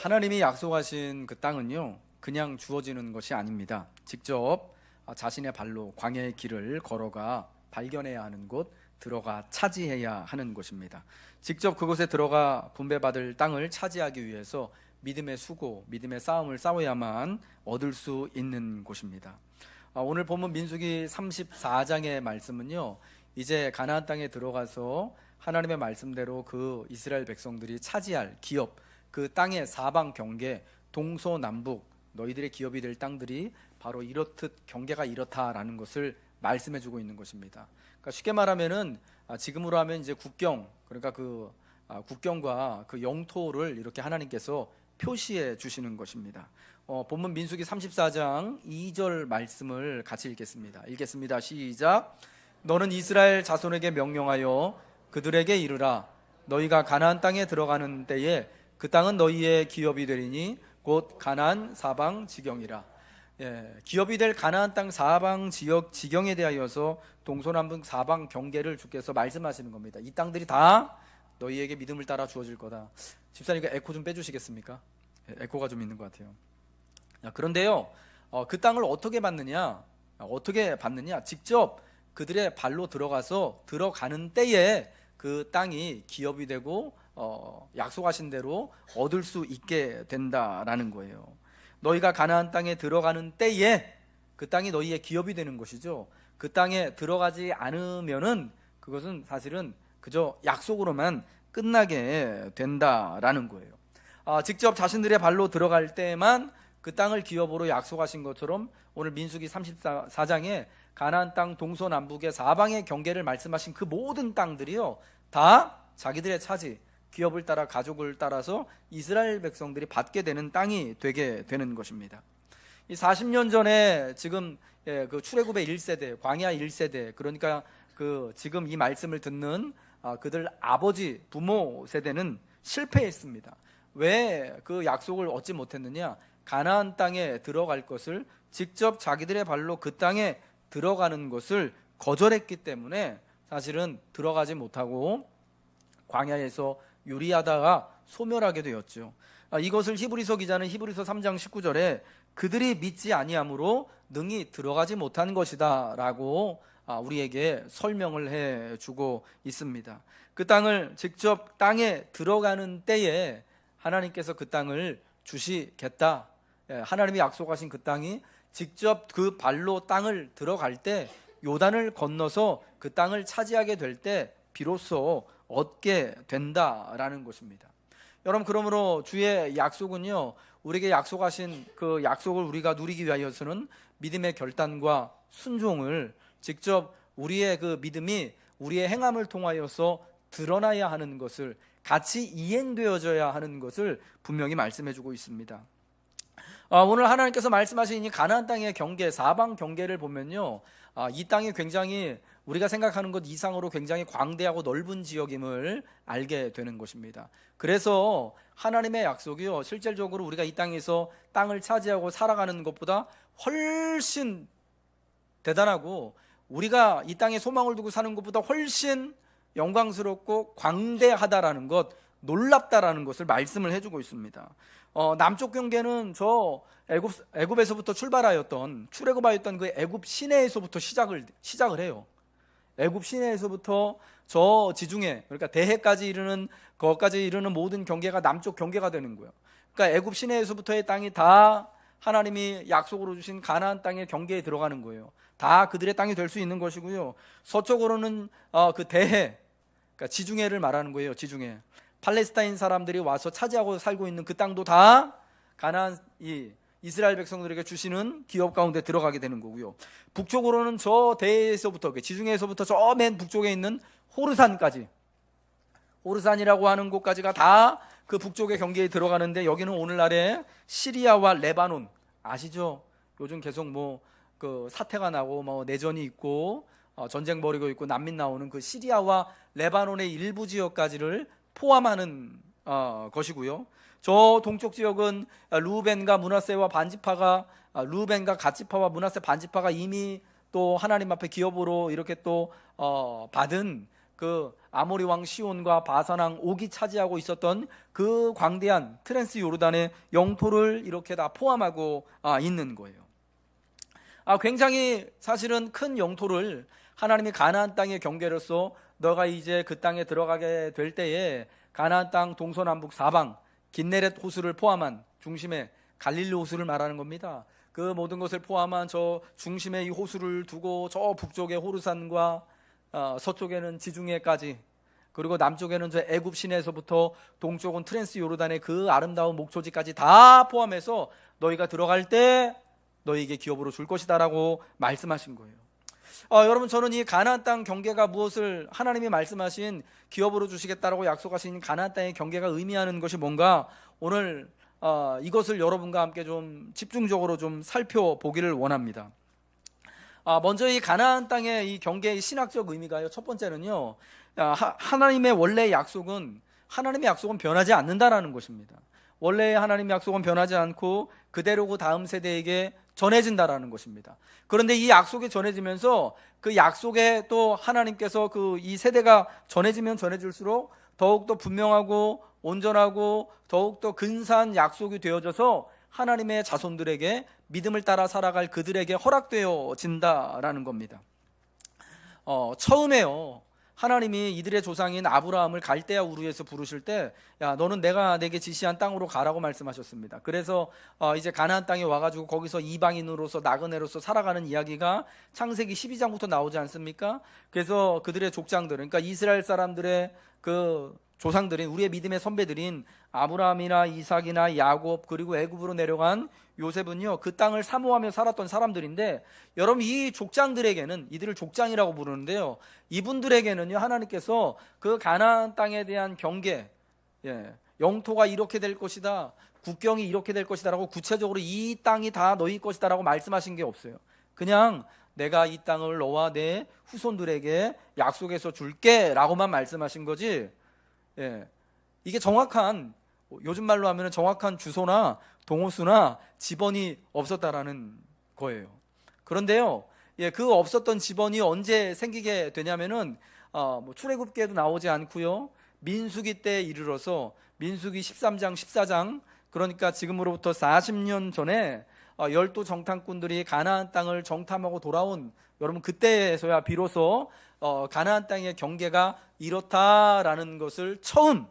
하나님이 약속하신 그 땅은요, 그냥 주어지는 것이 아닙니다. 직접 자신의 발로 광야의 길을 걸어가 발견해야 하는 곳, 들어가 차지해야 하는 곳입니다. 직접 그곳에 들어가 분배받을 땅을 차지하기 위해서 믿음의 수고, 믿음의 싸움을 싸워야만 얻을 수 있는 곳입니다. 오늘 본문 민수기 34장의 말씀은요, 이제 가나안 땅에 들어가서 하나님의 말씀대로 그 이스라엘 백성들이 차지할 기업, 그 땅의 사방 경계, 동서남북 너희들의 기업이 될 땅들이 바로 이렇듯 경계가 이렇다라는 것을 말씀해주고 있는 것입니다. 그러니까 쉽게 말하면은 지금으로 하면 이제 국경, 그러니까 그 국경과 그 영토를 이렇게 하나님께서 표시해 주시는 것입니다. 본문 민수기 34장 2절 말씀을 같이 읽겠습니다. 시작. 너는 이스라엘 자손에게 명령하여 그들에게 이르라. 너희가 가나안 땅에 들어가는 때에 그 땅은 너희의 기업이 되리니 곧 가나안 사방 지경이라. 기업이 될 가나안 땅 사방 지경에 대하여서 동서남북 사방 경계를 주께서 말씀하시는 겁니다. 이 땅들이 다 너희에게 믿음을 따라 주어질 거다. 집사님, 에코 좀 빼주시겠습니까? 에코가 좀 있는 것 같아요. 그런데요, 그 땅을 어떻게 받느냐? 직접 그들의 발로 들어가는 때에 그 땅이 기업이 되고 약속하신 대로 얻을 수 있게 된다라는 거예요. 너희가 가나안 땅에 들어가는 때에 그 땅이 너희의 기업이 되는 것이죠. 그 땅에 들어가지 않으면은 그것은 사실은 그저 약속으로만 끝나게 된다라는 거예요. 직접 자신들의 발로 들어갈 때만 그 땅을 기업으로 약속하신 것처럼 오늘 민수기 34장에 가나안 땅 동서남북의 사방의 경계를 말씀하신 그 모든 땅들이요, 다 자기들의 차지, 기업을 따라 가족을 따라서 이스라엘 백성들이 받게 되는 땅이 되게 되는 것입니다. 이 40년 전에 지금 그 출애굽의 1세대, 광야 1세대, 그러니까 그 지금 이 말씀을 듣는 그들 아버지, 부모 세대는 실패했습니다. 왜 그 약속을 얻지 못했느냐? 가나안 땅에 들어갈 것을, 직접 자기들의 발로 그 땅에 들어가는 것을 거절했기 때문에 사실은 들어가지 못하고 광야에서 유리하다가 소멸하게 되었죠. 이것을 히브리서 기자는 히브리서 3장 19절에 그들이 믿지 아니함으로 능히 들어가지 못한 것이다 라고 우리에게 설명을 해주고 있습니다. 그 땅을 직접 땅에 들어가는 때에 하나님께서 그 땅을 주시겠다, 하나님이 약속하신 그 땅이 직접 그 발로 땅을 들어갈 때, 요단을 건너서 그 땅을 차지하게 될 때 비로소 얻게 된다라는 것입니다. 여러분, 그러므로 주의 약속은요, 우리에게 약속하신 그 약속을 우리가 누리기 위하여서는 믿음의 결단과 순종을, 직접 우리의 그 믿음이 우리의 행함을 통하여서 드러나야 하는 것을, 같이 이행되어져야 하는 것을 분명히 말씀해주고 있습니다. 오늘 하나님께서 말씀하신 이 가나안 땅의 경계, 사방 경계를 보면요, 이 땅이 굉장히 우리가 생각하는 것 이상으로 굉장히 광대하고 넓은 지역임을 알게 되는 것입니다. 그래서 하나님의 약속이요, 실질적으로 우리가 이 땅에서 땅을 차지하고 살아가는 것보다 훨씬 대단하고, 우리가 이 땅에 소망을 두고 사는 것보다 훨씬 영광스럽고 광대하다라는 것, 놀랍다라는 것을 말씀을 해주고 있습니다. 남쪽 경계는 저 애굽에서부터 출애굽하였던 그 애굽 시내에서부터 시작을 해요. 애굽 시내에서부터 저 지중해, 그러니까 대해까지 이르는, 거기까지 이르는 모든 경계가 남쪽 경계가 되는 거예요. 그러니까 애굽 시내에서부터의 땅이 다 하나님이 약속으로 주신 가나안 땅의 경계에 들어가는 거예요. 다 그들의 땅이 될 수 있는 것이고요. 서쪽으로는 그 대해, 그러니까 지중해를 말하는 거예요. 지중해. 팔레스타인 사람들이 와서 차지하고 살고 있는 그 땅도 다 가나안, 이스라엘 백성들에게 주시는 기업 가운데 들어가게 되는 거고요. 북쪽으로는 저 대해에서부터, 지중해에서부터 저 맨 북쪽에 있는 호르산까지, 호르산이라고 하는 곳까지가 다 그 북쪽의 경계에 들어가는데, 여기는 오늘날의 시리아와 레바논 아시죠? 요즘 계속 그 사태가 나고 내전이 있고 전쟁 벌이고 있고 난민 나오는 그 시리아와 레바논의 일부 지역까지를 포함하는 것이고요. 저 동쪽 지역은 루벤과 므낫세와 반지파가, 루벤과 갓지파와 므낫세 반지파가 이미 또 하나님 앞에 기업으로 이렇게 또 받은 그 아모리 왕 시온과 바산 왕 옥이 차지하고 있었던 그 광대한 트랜스 요르단의 영토를 이렇게 다 포함하고 있는 거예요. 굉장히 사실은 큰 영토를 하나님이 가나안 땅의 경계로서 너가 이제 그 땅에 들어가게 될 때에 가나안 땅 동서남북 사방 긴네렛 호수를 포함한 중심에 갈릴리 호수를 말하는 겁니다. 그 모든 것을 포함한 저 중심에 이 호수를 두고 저 북쪽에 호르산과 서쪽에는 지중해까지, 그리고 남쪽에는 저 애굽 시내에서부터 동쪽은 트랜스 요르단의 그 아름다운 목초지까지 다 포함해서 너희가 들어갈 때 너희에게 기업으로 줄 것이다라고 말씀하신 거예요. 여러분, 저는 이 가나안 땅 경계가 무엇을, 하나님이 말씀하신 기업으로 주시겠다라고 약속하신 가나안 땅의 경계가 의미하는 것이 뭔가, 오늘 이것을 여러분과 함께 좀 집중적으로 좀 살펴보기를 원합니다. 먼저 이 가나안 땅의 이 경계의 신학적 의미가요, 첫 번째는요, 하나님의 원래 약속은, 하나님의 약속은 변하지 않는다라는 것입니다. 원래 하나님의 약속은 변하지 않고 그대로 그 다음 세대에게 전해진다라는 것입니다. 그런데 이 약속이 전해지면서 그 약속에 또 하나님께서 그 이 세대가 전해지면 전해질수록 더욱더 분명하고 온전하고 더욱더 근사한 약속이 되어져서 하나님의 자손들에게 믿음을 따라 살아갈 그들에게 허락되어진다라는 겁니다. 처음에요, 하나님이 이들의 조상인 아브라함을 갈대아 우르에서 부르실 때, 야, 너는 내가 내게 지시한 땅으로 가라고 말씀하셨습니다. 그래서 이제 가나안 땅에 와가지고 거기서 이방인으로서 나그네로서 살아가는 이야기가 창세기 12장부터 나오지 않습니까? 그래서 그들의 족장들은, 그러니까 이스라엘 사람들의 그 조상들인, 우리의 믿음의 선배들인 아브라함이나 이삭이나 야곱, 그리고 애굽으로 내려간 요셉은요, 그 땅을 사모하며 살았던 사람들인데, 여러분, 이 족장들에게는, 이들을 족장이라고 부르는데요, 이분들에게는요, 하나님께서 그 가나안 땅에 대한 경계, 영토가 이렇게 될 것이다, 국경이 이렇게 될 것이다 라고 구체적으로 이 땅이 다 너희 것이다 라고 말씀하신 게 없어요. 그냥 내가 이 땅을 너와 내 후손들에게 약속해서 줄게 라고만 말씀하신 거지, 이게 정확한, 요즘 말로 하면 정확한 주소나 동호수나 지번이 없었다라는 거예요. 그런데요, 그 없었던 지번이 언제 생기게 되냐면은 출애굽기에도 나오지 않고요, 민수기 때 이르러서 민수기 13장 14장, 그러니까 지금으로부터 40년 전에 12 정탐꾼들이 가나안 땅을 정탐하고 돌아온, 여러분, 그때에서야 비로소 가나안 땅의 경계가 이렇다라는 것을 처음,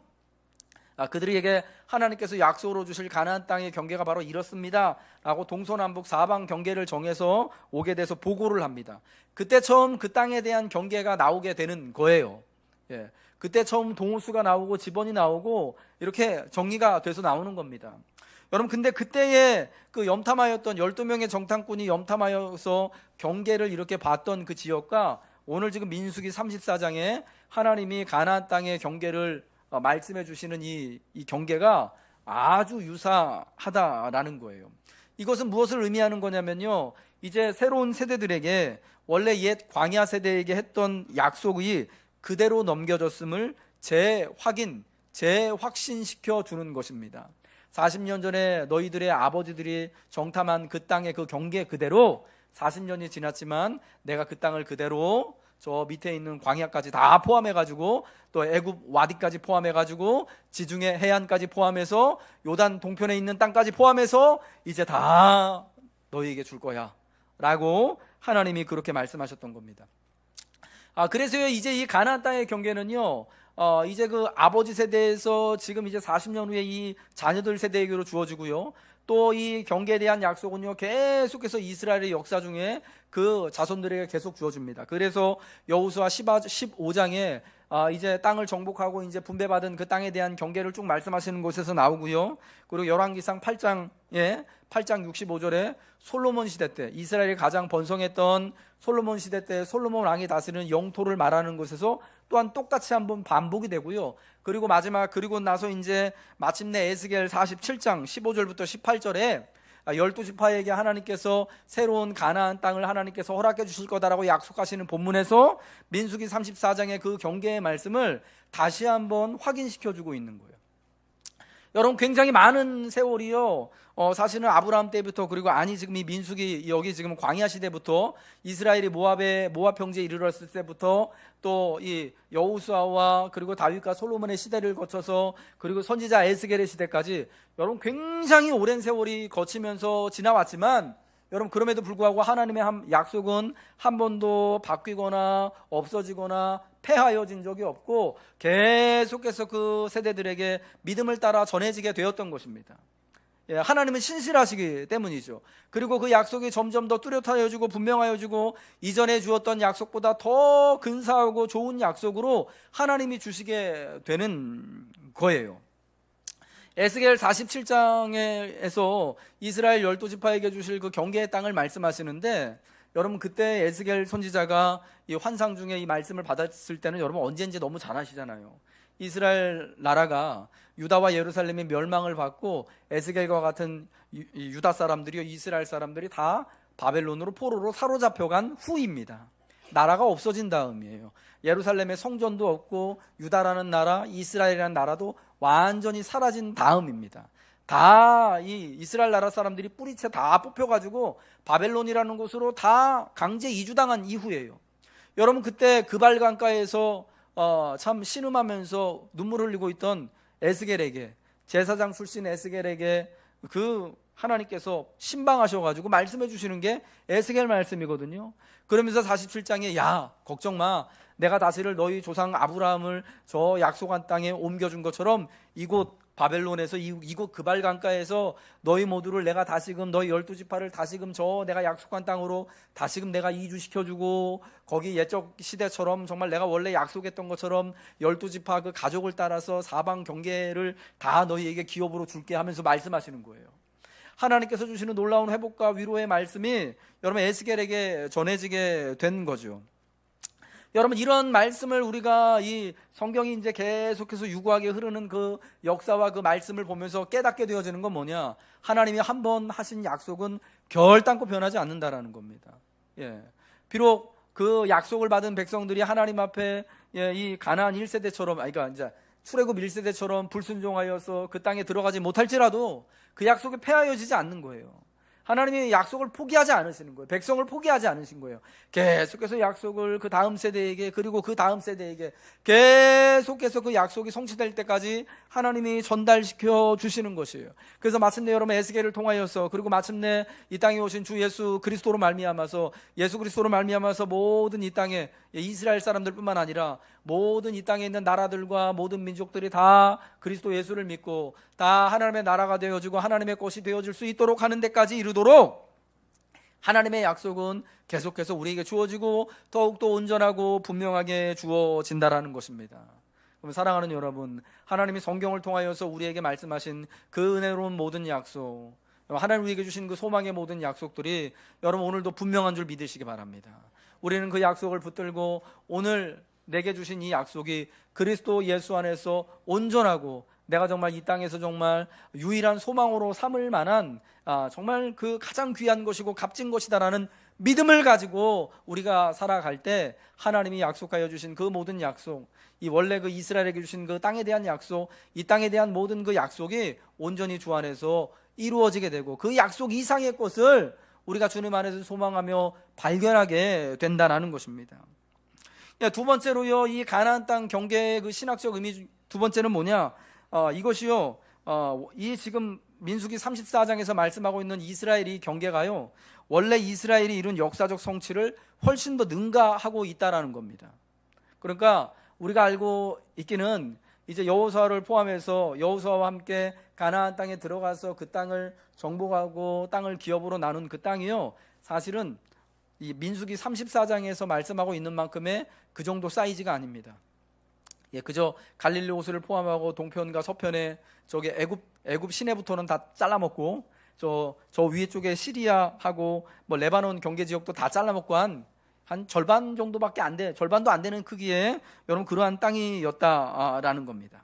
그들에게 하나님께서 약속으로 주실 가나안 땅의 경계가 바로 이렇습니다 라고 동서남북 사방 경계를 정해서 오게 돼서 보고를 합니다. 그때 처음 그 땅에 대한 경계가 나오게 되는 거예요. 그때 처음 동호수가 나오고 지번이 나오고 이렇게 정리가 돼서 나오는 겁니다. 여러분, 근데 그때에 그 염탐하였던 12명의 정탐꾼이 염탐하여서 경계를 이렇게 봤던 그 지역과 오늘 지금 민수기 34장에 하나님이 가나안 땅의 경계를 말씀해 주시는 이 경계가 아주 유사하다라는 거예요. 이것은 무엇을 의미하는 거냐면요, 이제 새로운 세대들에게 원래 옛 광야 세대에게 했던 약속이 그대로 넘겨졌음을 재확신시켜 주는 것입니다. 40년 전에 너희들의 아버지들이 정탐한 그 땅의 그 경계 그대로 40년이 지났지만 내가 그 땅을 그대로 저 밑에 있는 광야까지 다 포함해가지고 또 애굽 와디까지 포함해가지고 지중해 해안까지 포함해서 요단 동편에 있는 땅까지 포함해서 이제 다 너희에게 줄 거야 라고 하나님이 그렇게 말씀하셨던 겁니다. 그래서요, 이제 이 가나안 땅의 경계는요, 이제 그 아버지 세대에서 지금 이제 40년 후에 이 자녀들 세대에게로 주어지고요, 또 이 경계에 대한 약속은요, 계속해서 이스라엘의 역사 중에 그 자손들에게 계속 주어집니다. 그래서 여호수아 15장에 이제 땅을 정복하고 이제 분배받은 그 땅에 대한 경계를 쭉 말씀하시는 곳에서 나오고요, 그리고 열왕기상 8장 65절에 솔로몬 시대 때, 이스라엘이 가장 번성했던 솔로몬 시대 때 솔로몬 왕이 다스리는 영토를 말하는 곳에서 또한 똑같이 한번 반복이 되고요, 그리고 나서 이제 마침내 에스겔 47장 15절부터 18절에 12지파에게 하나님께서 새로운 가나안 땅을 하나님께서 허락해 주실 거다라고 약속하시는 본문에서 민수기 34장의 그 경계의 말씀을 다시 한번 확인시켜 주고 있는 거예요. 여러분 굉장히 많은 세월이요. 사실은 아브라함 때부터, 그리고 지금 이 민수기 여기 지금 광야 시대부터 이스라엘이 모압 평지에 이르렀을 때부터 또 이 여호수아와 그리고 다윗과 솔로몬의 시대를 거쳐서 그리고 선지자 에스겔의 시대까지 여러분 굉장히 오랜 세월이 거치면서 지나왔지만 여러분 그럼에도 불구하고 하나님의 약속은 한 번도 바뀌거나 없어지거나 폐하여진 적이 없고 계속해서 그 세대들에게 믿음을 따라 전해지게 되었던 것입니다. 하나님은 신실하시기 때문이죠. 그리고 그 약속이 점점 더 뚜렷하여지고 분명하여지고 이전에 주었던 약속보다 더 근사하고 좋은 약속으로 하나님이 주시게 되는 거예요. 에스겔 47장에서 이스라엘 12지파에게 주실 그 경계의 땅을 말씀하시는데, 여러분 그때 에스겔 선지자가 이 환상 중에 이 말씀을 받았을 때는 여러분 언제인지 너무 잘 아시잖아요. 이스라엘 나라가 유다와 예루살렘이 멸망을 받고 에스겔과 같은 유다 사람들이요 이스라엘 사람들이 다 바벨론으로 포로로 사로잡혀간 후입니다. 나라가 없어진 다음이에요. 예루살렘에 성전도 없고 유다라는 나라, 이스라엘이라는 나라도 완전히 사라진 다음입니다. 다 이 이스라엘 나라 사람들이 뿌리채 다 뽑혀가지고 바벨론이라는 곳으로 다 강제 이주당한 이후예요. 여러분 그때 그발강가에서 참 신음하면서 눈물 흘리고 있던 에스겔에게, 제사장 출신 에스겔에게 그 하나님께서 신방하셔가지고 말씀해 주시는 게 에스겔 말씀이거든요. 그러면서 47장에 야 걱정 마, 내가 다시를 너희 조상 아브라함을 저 약속한 땅에 옮겨준 것처럼 이곳 바벨론에서 이곳 그발강가에서 너희 모두를 내가 다시금 너희 12지파를 다시금 저 내가 약속한 땅으로 다시금 내가 이주시켜주고 거기 옛적 시대처럼 정말 내가 원래 약속했던 것처럼 12지파 그 가족을 따라서 사방 경계를 다 너희에게 기업으로 줄게 하면서 말씀하시는 거예요. 하나님께서 주시는 놀라운 회복과 위로의 말씀이 여러분 에스겔에게 전해지게 된 거죠. 여러분 이런 말씀을 우리가 이 성경이 이제 계속해서 유구하게 흐르는 그 역사와 그 말씀을 보면서 깨닫게 되어지는 건 뭐냐? 하나님이 한 번 하신 약속은 결단코 변하지 않는다라는 겁니다. 비록 그 약속을 받은 백성들이 하나님 앞에 이 가나안 1세대처럼, 그러니까 이제 출애굽 1세대처럼 불순종하여서 그 땅에 들어가지 못할지라도 그 약속이 폐하여지지 않는 거예요. 하나님이 약속을 포기하지 않으시는 거예요. 백성을 포기하지 않으신 거예요. 계속해서 약속을 그 다음 세대에게, 그리고 그 다음 세대에게 계속해서 그 약속이 성취될 때까지 하나님이 전달시켜 주시는 것이에요. 그래서 마침내 여러분 에스겔을 통하여서, 그리고 마침내 이 땅에 오신 주 예수 그리스도로 말미암아서, 예수 그리스도로 말미암아서 모든 이 땅에 이스라엘 사람들뿐만 아니라 모든 이 땅에 있는 나라들과 모든 민족들이 다 그리스도 예수를 믿고 다 하나님의 나라가 되어지고 하나님의 것이 되어질 수 있도록 하는 데까지 이르도록 하나님의 약속은 계속해서 우리에게 주어지고 더욱더 온전하고 분명하게 주어진다라는 것입니다. 그럼 사랑하는 여러분, 하나님이 성경을 통하여서 우리에게 말씀하신 그 은혜로운 모든 약속, 하나님 우리에게 주신 그 소망의 모든 약속들이 여러분 오늘도 분명한 줄 믿으시기 바랍니다. 우리는 그 약속을 붙들고 오늘 내게 주신 이 약속이 그리스도 예수 안에서 온전하고 내가 정말 이 땅에서 정말 유일한 소망으로 삼을 만한 정말 그 가장 귀한 것이고 값진 것이다라는 믿음을 가지고 우리가 살아갈 때 하나님이 약속하여 주신 그 모든 약속, 이 원래 그 이스라엘에게 주신 그 땅에 대한 약속, 이 땅에 대한 모든 그 약속이 온전히 주 안에서 이루어지게 되고 그 약속 이상의 것을 우리가 주님 안에서 소망하며 발견하게 된다는 것입니다. 두 번째로요, 이 가나안 땅 경계의 그 신학적 의미 두 번째는 뭐냐? 이것이요, 이 지금 민수기 34장에서 말씀하고 있는 이스라엘이 경계가요, 원래 이스라엘이 이룬 역사적 성취를 훨씬 더 능가하고 있다라는 겁니다. 그러니까 우리가 알고 있기는 이제 여호수아를 포함해서 여호수아와 함께 가나안 땅에 들어가서 그 땅을 정복하고 땅을 기업으로 나눈 그 땅이요, 사실은 이 민수기 34장에서 말씀하고 있는 만큼의 그 정도 사이즈가 아닙니다. 그저 갈릴리 호수를 포함하고 동편과 서편에 저기 애굽 시내부터는 다 잘라먹고 저 위에 쪽에 시리아하고 뭐 레바논 경계 지역도 다 잘라먹고 한 절반 정도밖에 절반도 안 되는 크기의 여러분 그러한 땅이었다라는 겁니다.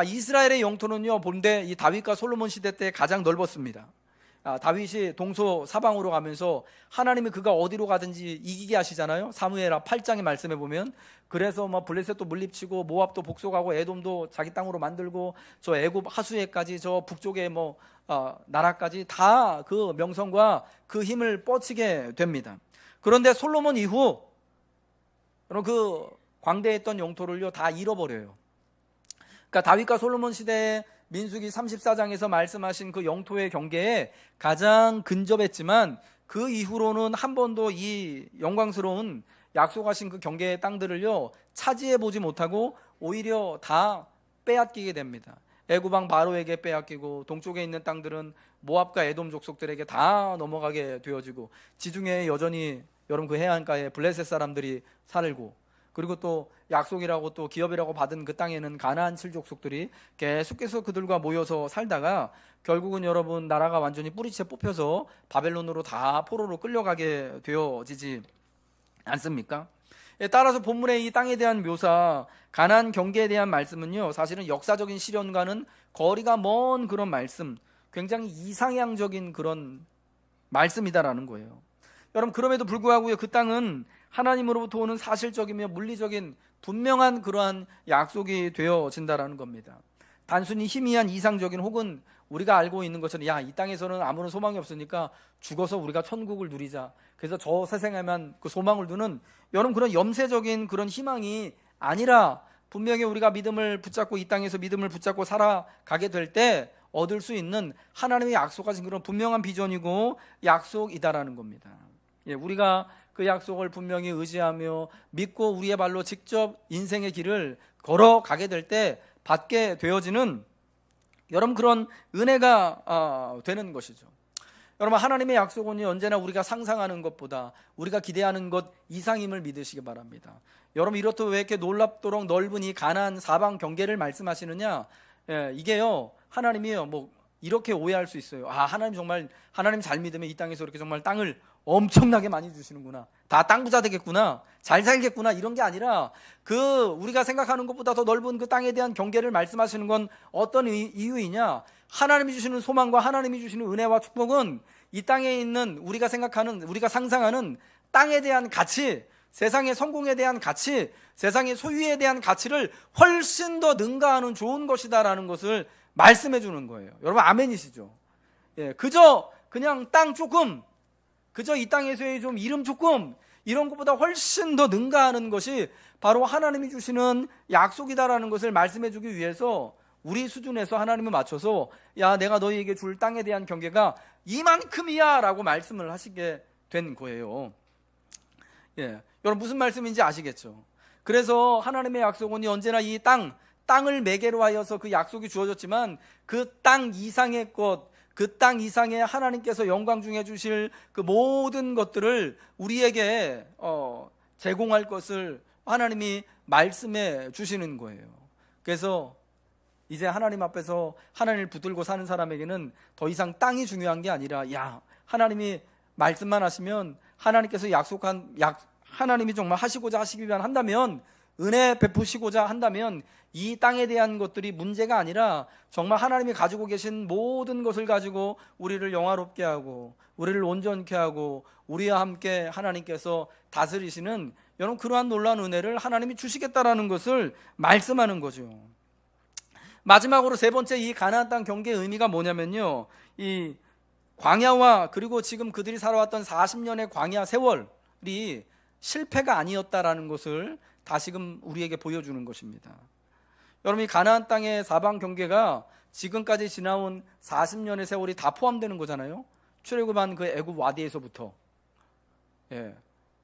이스라엘의 영토는요, 본래 이 다윗과 솔로몬 시대 때 가장 넓었습니다. 다윗이 동서 사방으로 가면서 하나님이 그가 어디로 가든지 이기게 하시잖아요. 사무엘하 8장의 말씀에 보면. 그래서 뭐 블레셋도 물리치고 모압도 복속하고 에돔도 자기 땅으로 만들고 저 애굽 하수에까지 저 북쪽의 나라까지 다 그 명성과 그 힘을 뻗치게 됩니다. 그런데 솔로몬 이후 그 광대했던 영토를요 다 잃어버려요. 그러니까 다윗과 솔로몬 시대에 민수기 34장에서 말씀하신 그 영토의 경계에 가장 근접했지만 그 이후로는 한 번도 이 영광스러운 약속하신 그 경계의 땅들을요 차지해 보지 못하고 오히려 다 빼앗기게 됩니다. 애굽왕 바로에게 빼앗기고 동쪽에 있는 땅들은 모압과 에돔 족속들에게 다 넘어가게 되어지고 지중해에 여전히 여러분 그 해안가에 블레셋 사람들이 살고, 그리고 또 약속이라고 또 기업이라고 받은 그 땅에는 가나안 7족속들이 계속해서 그들과 모여서 살다가 결국은 여러분 나라가 완전히 뿌리채 뽑혀서 바벨론으로 다 포로로 끌려가게 되어지지 않습니까? 따라서 본문의 이 땅에 대한 묘사, 가나안 경계에 대한 말씀은요 사실은 역사적인 시련과는 거리가 먼 그런 말씀, 굉장히 이상향적인 그런 말씀이다라는 거예요. 여러분 그럼에도 불구하고요 그 땅은 하나님으로부터 오는 사실적이며 물리적인 분명한 그러한 약속이 되어진다라는 겁니다. 단순히 희미한 이상적인 혹은 우리가 알고 있는 것처럼 이 땅에서는 아무런 소망이 없으니까 죽어서 우리가 천국을 누리자, 그래서 저 세상에만 그 소망을 두는 여러분 그런 염세적인 그런 희망이 아니라 분명히 우리가 믿음을 붙잡고 이 땅에서 믿음을 붙잡고 살아가게 될 때 얻을 수 있는 하나님의 약속하신 그런 분명한 비전이고 약속이다라는 겁니다. 우리가 그 약속을 분명히 의지하며 믿고 우리의 발로 직접 인생의 길을 걸어가게 될 때 받게 되어지는 여러분 그런 은혜가 되는 것이죠. 여러분 하나님의 약속은 언제나 우리가 상상하는 것보다 우리가 기대하는 것 이상임을 믿으시기 바랍니다. 여러분 이렇듯 왜 이렇게 놀랍도록 넓은 이 가나안 사방 경계를 말씀하시느냐? 이게요 하나님이요 이렇게 오해할 수 있어요. 하나님 정말 하나님 잘 믿으면 이 땅에서 이렇게 정말 땅을 엄청나게 많이 주시는구나, 다 땅 부자 되겠구나, 잘 살겠구나, 이런 게 아니라 그 우리가 생각하는 것보다 더 넓은 그 땅에 대한 경계를 말씀하시는 건 어떤 이유이냐? 하나님이 주시는 소망과 하나님이 주시는 은혜와 축복은 이 땅에 있는 우리가 생각하는, 우리가 상상하는 땅에 대한 가치, 세상의 성공에 대한 가치, 세상의 소유에 대한 가치를 훨씬 더 능가하는 좋은 것이다라는 것을 말씀해 주는 거예요. 여러분 아멘이시죠? 그저 그냥 땅 조금, 그저 이 땅에서의 좀 이름 조금, 이런 것보다 훨씬 더 능가하는 것이 바로 하나님이 주시는 약속이다라는 것을 말씀해 주기 위해서 우리 수준에서 하나님을 맞춰서 내가 너희에게 줄 땅에 대한 경계가 이만큼이야 라고 말씀을 하시게 된 거예요. 여러분 무슨 말씀인지 아시겠죠? 그래서 하나님의 약속은 언제나 이 땅을 매개로 하여서 그 약속이 주어졌지만 그 땅 이상의 것, 그 땅 이상의 하나님께서 영광 중에 주실 그 모든 것들을 우리에게 제공할 것을 하나님이 말씀해 주시는 거예요. 그래서 이제 하나님 앞에서 하나님을 붙들고 사는 사람에게는 더 이상 땅이 중요한 게 아니라 하나님이 말씀만 하시면 하나님께서 하나님이 정말 하시고자 하시기만 한다면, 은혜 베푸시고자 한다면 이 땅에 대한 것들이 문제가 아니라 정말 하나님이 가지고 계신 모든 것을 가지고 우리를 영화롭게 하고 우리를 온전케 하고 우리와 함께 하나님께서 다스리시는 여러분 그러한 놀라운 은혜를 하나님이 주시겠다라는 것을 말씀하는 거죠. 마지막으로 세 번째 이 가나안 땅 경계의 의미가 뭐냐면요, 이 광야와 그리고 지금 그들이 살아왔던 40년의 광야 세월이 실패가 아니었다라는 것을 다시금 우리에게 보여주는 것입니다. 여러분 이 가나안 땅의 사방 경계가 지금까지 지나온 40년의 세월이 다 포함되는 거잖아요. 출애굽한 그 애굽 와디에서부터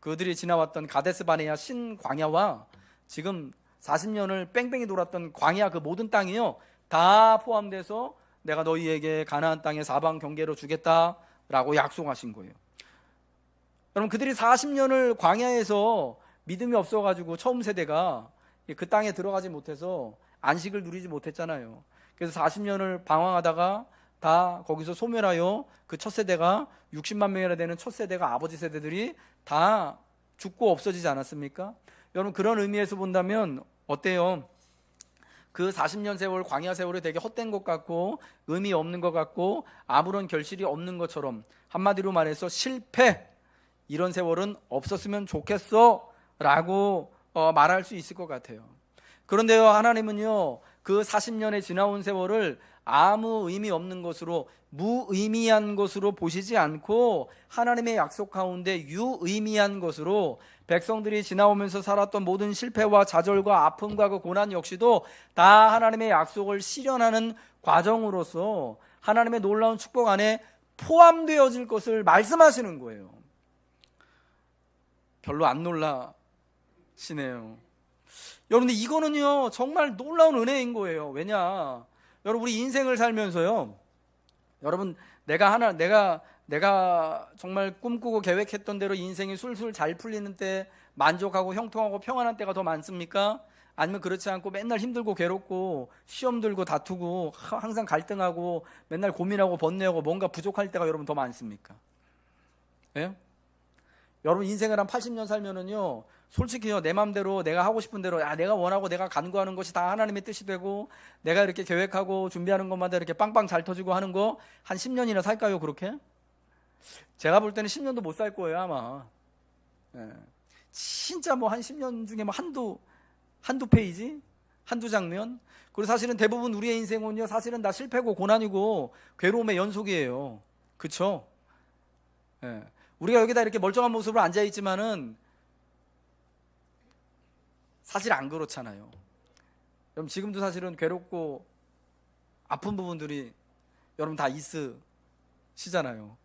그들이 지나왔던 가데스 바네아 신광야와 지금 40년을 뺑뺑이 돌았던 광야 그 모든 땅이요 다 포함돼서 내가 너희에게 가나안 땅의 사방 경계로 주겠다라고 약속하신 거예요. 여러분 그들이 40년을 광야에서 믿음이 없어가지고 처음 세대가 그 땅에 들어가지 못해서 안식을 누리지 못했잖아요. 그래서 40년을 방황하다가 다 거기서 소멸하여 그 첫 세대가 60만 명이나 되는 첫 세대가 아버지 세대들이 다 죽고 없어지지 않았습니까? 여러분 그런 의미에서 본다면 어때요? 그 40년 세월, 광야 세월이 되게 헛된 것 같고 의미 없는 것 같고 아무런 결실이 없는 것처럼, 한마디로 말해서 실패, 이런 세월은 없었으면 좋겠어 라고 말할 수 있을 것 같아요. 그런데요, 하나님은요, 그 40년의 지나온 세월을 아무 의미 없는 것으로, 무의미한 것으로 보시지 않고 하나님의 약속 가운데 유의미한 것으로, 백성들이 지나오면서 살았던 모든 실패와 좌절과 아픔과 그 고난 역시도 다 하나님의 약속을 실현하는 과정으로서 하나님의 놀라운 축복 안에 포함되어질 것을 말씀하시는 거예요. 별로 안 놀라시네요. 여러분들, 이거는요 정말 놀라운 은혜인 거예요. 왜냐, 여러분, 우리 인생을 살면서요, 여러분, 내가 정말 꿈꾸고 계획했던 대로 인생이 술술 잘 풀리는 때 만족하고 형통하고 평안한 때가 더 많습니까? 아니면 그렇지 않고 맨날 힘들고 괴롭고 시험 들고 다투고 항상 갈등하고 맨날 고민하고 번뇌하고 뭔가 부족할 때가 여러분 더 많습니까? 예? 여러분, 인생을 한 80년 살면은요, 솔직히요, 내 맘대로 내가 하고 싶은 대로, 내가 원하고 내가 간구하는 것이 다 하나님의 뜻이 되고 내가 이렇게 계획하고 준비하는 것마다 이렇게 빵빵 잘 터지고 하는 거 한 10년이나 살까요? 그렇게? 제가 볼 때는 10년도 못 살 거예요, 아마. 예. 진짜 뭐 한 10년 중에 뭐 한두 페이지? 한두 장면? 그리고 사실은 대부분 우리의 인생은요, 사실은 다 실패고 고난이고 괴로움의 연속이에요. 그쵸? 예. 우리가 여기다 이렇게 멀쩡한 모습으로 앉아있지만은 사실 안 그렇잖아요. 여러분, 지금도 사실은 괴롭고 아픈 부분들이 여러분 다 있으시잖아요.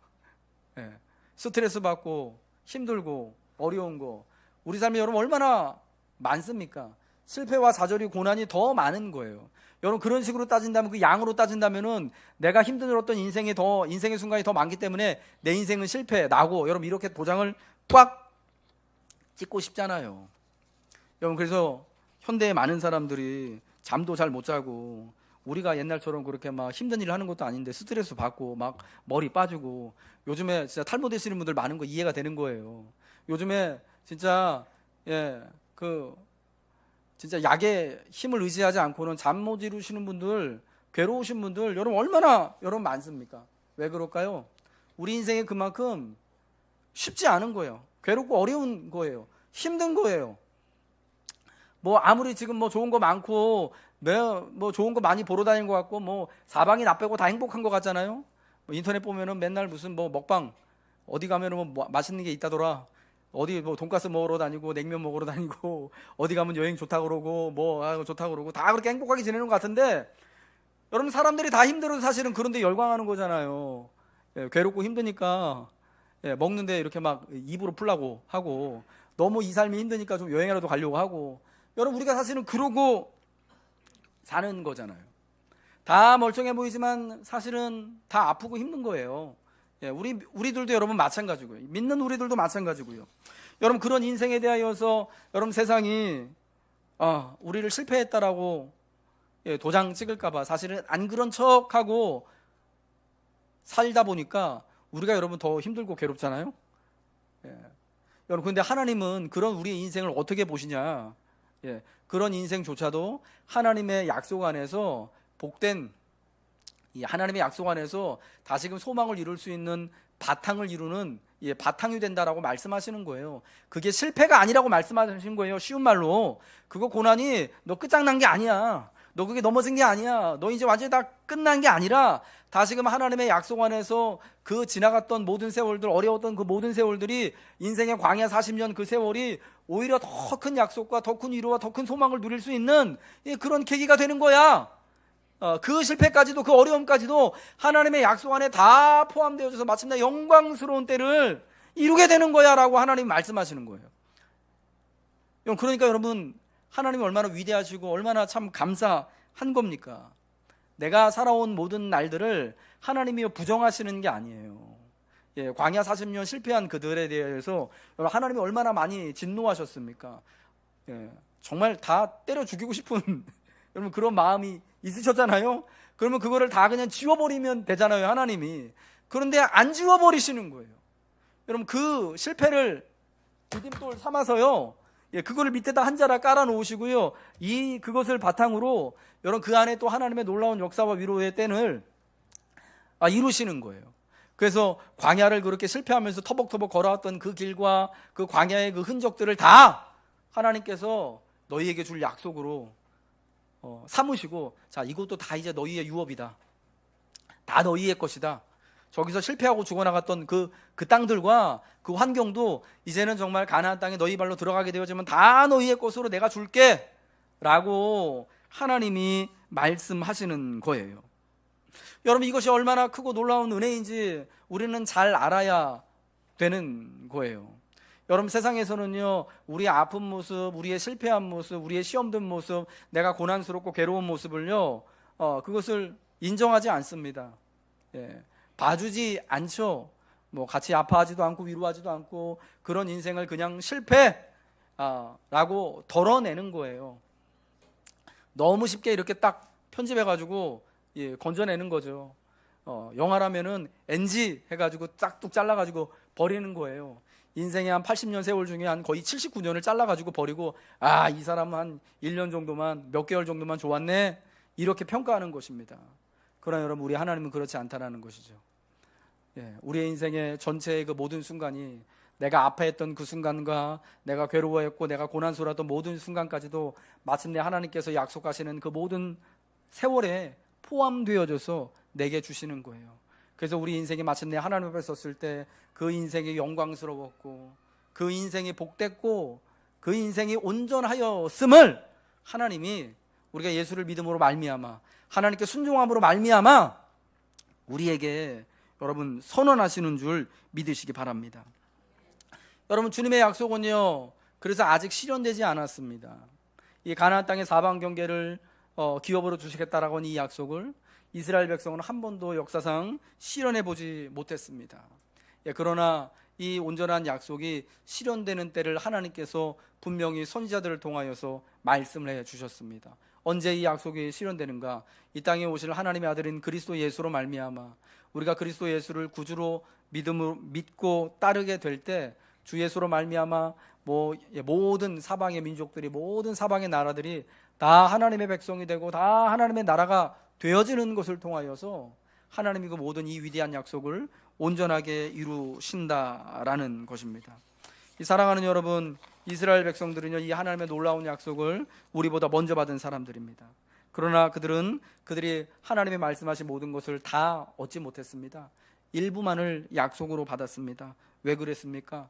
예. 스트레스 받고 힘들고 어려운 거, 우리 삶에 여러분 얼마나 많습니까? 실패와 좌절이, 고난이 더 많은 거예요. 여러분, 그런 식으로 따진다면, 그 양으로 따진다면은 내가 힘들었던 인생의 순간이 더 많기 때문에 내 인생은 실패, 나고, 여러분 이렇게 도장을 꽉 찍고 싶잖아요. 여러분, 그래서 현대의 많은 사람들이 잠도 잘 못 자고, 우리가 옛날처럼 그렇게 막 힘든 일을 하는 것도 아닌데 스트레스 받고 막 머리 빠지고, 요즘에 진짜 탈모 되시는 분들 많은 거 이해가 되는 거예요. 요즘에 진짜 진짜 약의 힘을 의지하지 않고는 잠 못 이루시는 분들, 괴로우신 분들 여러분 얼마나 여러분 많습니까? 왜 그럴까요? 우리 인생이 그만큼 쉽지 않은 거예요. 괴롭고 어려운 거예요. 힘든 거예요. 뭐 아무리 지금 뭐 좋은 거 많고 뭐 좋은 거 많이 보러 다니는 것 같고 뭐 사방이 나 빼고 다 행복한 것 같잖아요. 뭐 인터넷 보면은 맨날 무슨 뭐 먹방, 어디 가면은 뭐 맛있는 게 있다더라, 어디 뭐 돈가스 먹으러 다니고 냉면 먹으러 다니고 어디 가면 여행 좋다 그러고 뭐 좋다 그러고 다 그렇게 행복하게 지내는 것 같은데, 여러분 사람들이 다 힘들어도 사실은 그런데 열광하는 거잖아요. 예, 괴롭고 힘드니까 먹는데 이렇게 막 입으로 풀라고 하고, 너무 이 삶이 힘드니까 좀 여행이라도 가려고 하고, 여러분 우리가 사실은 그러고 사는 거잖아요. 다 멀쩡해 보이지만 사실은 다 아프고 힘든 거예요. 예, 우리들도 여러분 마찬가지고요. 믿는 우리들도 마찬가지고요. 여러분, 그런 인생에 대하여서 여러분 세상이 우리를 실패했다라고 도장 찍을까봐 사실은 안 그런 척하고 살다 보니까 우리가 여러분 더 힘들고 괴롭잖아요. 예. 여러분, 근데 하나님은 그런 우리의 인생을 어떻게 보시냐? 예, 그런 인생조차도 하나님의 약속 안에서 복된, 이 하나님의 약속 안에서 다시금 소망을 이룰 수 있는 바탕을 이루는 바탕이 된다라고 말씀하시는 거예요. 그게 실패가 아니라고 말씀하신 거예요. 쉬운 말로, 그거 고난이 너 끝장난 게 아니야, 너 그게 넘어진 게 아니야, 너 이제 완전히 다 끝난 게 아니라 다시금 하나님의 약속 안에서 그 지나갔던 모든 세월들, 어려웠던 그 모든 세월들이, 인생의 광야 40년 그 세월이 오히려 더 큰 약속과 더 큰 위로와 더 큰 소망을 누릴 수 있는 그런 계기가 되는 거야. 그 실패까지도, 그 어려움까지도 하나님의 약속 안에 다 포함되어져서 마침내 영광스러운 때를 이루게 되는 거야 라고 하나님 말씀하시는 거예요. 그러니까 여러분, 하나님이 얼마나 위대하시고 얼마나 참 감사한 겁니까? 내가 살아온 모든 날들을 하나님이 부정하시는 게 아니에요. 광야 40년 실패한 그들에 대해서 하나님이 얼마나 많이 진노하셨습니까? 정말 다 때려 죽이고 싶은 여러분 그런 마음이 있으셨잖아요. 그러면 그거를 다 그냥 지워버리면 되잖아요, 하나님이. 그런데 안 지워버리시는 거예요. 여러분, 그 실패를 디딤돌 삼아서요, 그거를 밑에다 한 자락 깔아 놓으시고요. 그것을 바탕으로 여러분 그 안에 또 하나님의 놀라운 역사와 위로의 땐을 이루시는 거예요. 그래서 광야를 그렇게 실패하면서 터벅터벅 걸어왔던 그 길과 그 광야의 그 흔적들을 다 하나님께서 너희에게 줄 약속으로 삼으시고, 자, 이것도 다 이제 너희의 유업이다. 다 너희의 것이다. 저기서 실패하고 죽어나갔던 그 땅들과 그 환경도 이제는 정말 가나안 땅에 너희 발로 들어가게 되어지면 다 너희의 것으로 내가 줄게 라고 하나님이 말씀하시는 거예요. 여러분, 이것이 얼마나 크고 놀라운 은혜인지 우리는 잘 알아야 되는 거예요. 여러분, 세상에서는요, 우리의 아픈 모습, 우리의 실패한 모습, 우리의 시험 든 모습, 내가 고난스럽고 괴로운 모습을요, 그것을 인정하지 않습니다. 봐주지 않죠. 뭐 같이 아파하지도 않고 위로하지도 않고 그런 인생을 그냥 실패라고 덜어내는 거예요. 너무 쉽게 이렇게 딱 편집해가지고 건져내는 거죠. 영화라면은 NG 해가지고 짝뚝 잘라가지고 버리는 거예요. 인생의 한 80년 세월 중에 한 거의 79년을 잘라가지고 버리고, 이 사람은 한 1년 정도만, 몇 개월 정도만 좋았네, 이렇게 평가하는 것입니다. 그러나 여러분, 우리 하나님은 그렇지 않다는 것이죠. 우리의 인생의 전체의 그 모든 순간이, 내가 아파했던 그 순간과 내가 괴로워했고 내가 고난스러웠던 모든 순간까지도 마침내 하나님께서 약속하시는 그 모든 세월에 포함되어져서 내게 주시는 거예요. 그래서 우리 인생이 마침내 하나님 앞에 섰을 때 그 인생이 영광스러웠고 그 인생이 복됐고 그 인생이 온전하였음을 하나님이, 우리가 예수를 믿음으로 말미암아 하나님께 순종함으로 말미암아 우리에게 여러분 선언하시는 줄 믿으시기 바랍니다. 여러분, 주님의 약속은요, 그래서 아직 실현되지 않았습니다. 이 가나안 땅의 사방 경계를 기업으로 주시겠다라고 하는 이 약속을 이스라엘 백성은 한 번도 역사상 실현해 보지 못했습니다. 그러나 이 온전한 약속이 실현되는 때를 하나님께서 분명히 선지자들을 통하여서 말씀을 해 주셨습니다. 언제 이 약속이 실현되는가? 이 땅에 오실 하나님의 아들인 그리스도 예수로 말미암아 우리가 그리스도 예수를 구주로 믿고 따르게 될 때, 주 예수로 말미암아 모든 사방의 민족들이, 모든 사방의 나라들이 다 하나님의 백성이 되고 다 하나님의 나라가 되어지는 것을 통하여서 하나님이 그 모든 이 위대한 약속을 온전하게 이루신다라는 것입니다. 이 사랑하는 여러분, 이스라엘 백성들은요, 이 하나님의 놀라운 약속을 우리보다 먼저 받은 사람들입니다. 그러나 그들이 하나님의 말씀하신 모든 것을 다 얻지 못했습니다. 일부만을 약속으로 받았습니다. 왜 그랬습니까?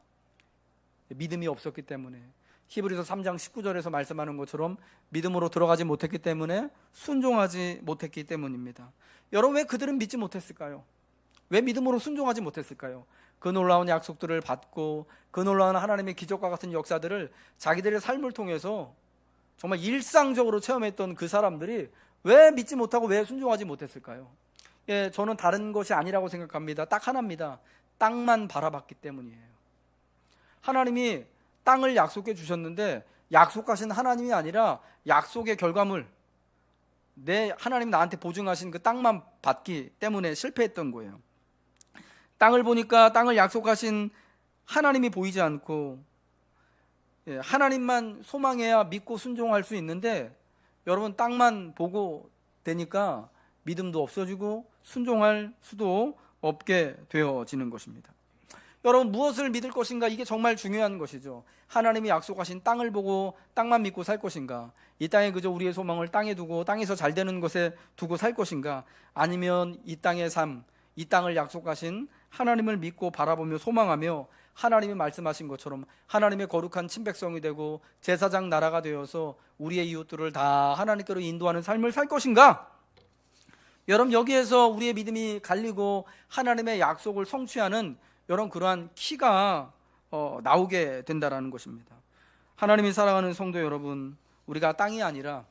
믿음이 없었기 때문에. 히브리서 3장 19절에서 말씀하는 것처럼 믿음으로 들어가지 못했기 때문에, 순종하지 못했기 때문입니다. 여러분, 왜 그들은 믿지 못했을까요? 왜 믿음으로 순종하지 못했을까요? 그 놀라운 약속들을 받고 그 놀라운 하나님의 기적과 같은 역사들을 자기들의 삶을 통해서 정말 일상적으로 체험했던 그 사람들이 왜 믿지 못하고 왜 순종하지 못했을까요? 저는 다른 것이 아니라고 생각합니다. 딱 하나입니다. 땅만 바라봤기 때문이에요. 하나님이 땅을 약속해 주셨는데 약속하신 하나님이 아니라 약속의 결과물, 하나님 나한테 보증하신 그 땅만 받기 때문에 실패했던 거예요. 땅을 보니까 땅을 약속하신 하나님이 보이지 않고 하나님만 소망해야 믿고 순종할 수 있는데, 여러분, 땅만 보고 되니까 믿음도 없어지고 순종할 수도 없게 되어지는 것입니다. 여러분, 무엇을 믿을 것인가? 이게 정말 중요한 것이죠. 하나님이 약속하신 땅을 보고 땅만 믿고 살 것인가? 이 땅에 그저 우리의 소망을 땅에 두고 땅에서 잘 되는 것에 두고 살 것인가? 아니면 이 땅의 삶, 이 땅을 약속하신 하나님을 믿고 바라보며 소망하며 하나님이 말씀하신 것처럼 하나님의 거룩한 친백성이 되고 제사장 나라가 되어서 우리의 이웃들을 다 하나님께로 인도하는 삶을 살 것인가? 여러분, 여기에서 우리의 믿음이 갈리고 하나님의 약속을 성취하는 여러분 그러한 키가 나오게 된다라는 것입니다. 하나님이 사랑하는 성도 여러분, 우리가 땅이 아니라,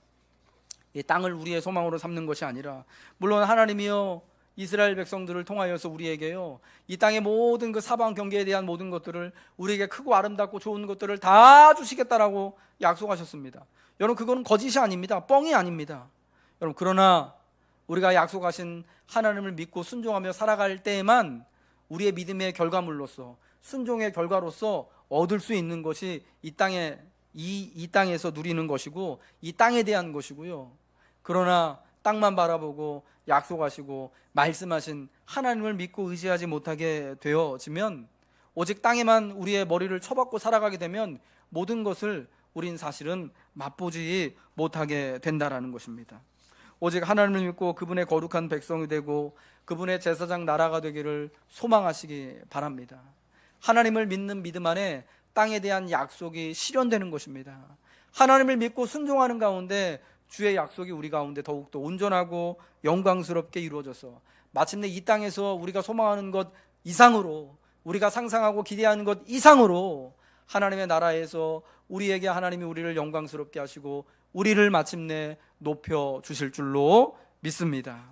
이 땅을 우리의 소망으로 삼는 것이 아니라, 물론 하나님이요 이스라엘 백성들을 통하여서 우리에게요 이 땅의 모든 그 사방 경계에 대한 모든 것들을, 우리에게 크고 아름답고 좋은 것들을 다 주시겠다라고 약속하셨습니다. 여러분, 그건 거짓이 아닙니다. 뻥이 아닙니다. 여러분, 그러나 우리가 약속하신 하나님을 믿고 순종하며 살아갈 때에만 우리의 믿음의 결과물로서, 순종의 결과로서 얻을 수 있는 것이 이 땅의 이 땅에서 누리는 것이고 이 땅에 대한 것이고요. 그러나 땅만 바라보고 약속하시고 말씀하신 하나님을 믿고 의지하지 못하게 되어지면, 오직 땅에만 우리의 머리를 쳐박고 살아가게 되면 모든 것을 우린 사실은 맛보지 못하게 된다라는 것입니다. 오직 하나님을 믿고 그분의 거룩한 백성이 되고 그분의 제사장 나라가 되기를 소망하시기 바랍니다. 하나님을 믿는 믿음 안에 땅에 대한 약속이 실현되는 것입니다. 하나님을 믿고 순종하는 가운데 주의 약속이 우리 가운데 더욱더 온전하고 영광스럽게 이루어져서 마침내 이 땅에서 우리가 소망하는 것 이상으로, 우리가 상상하고 기대하는 것 이상으로 하나님의 나라에서 우리에게 하나님이 우리를 영광스럽게 하시고 우리를 마침내 높여 주실 줄로 믿습니다.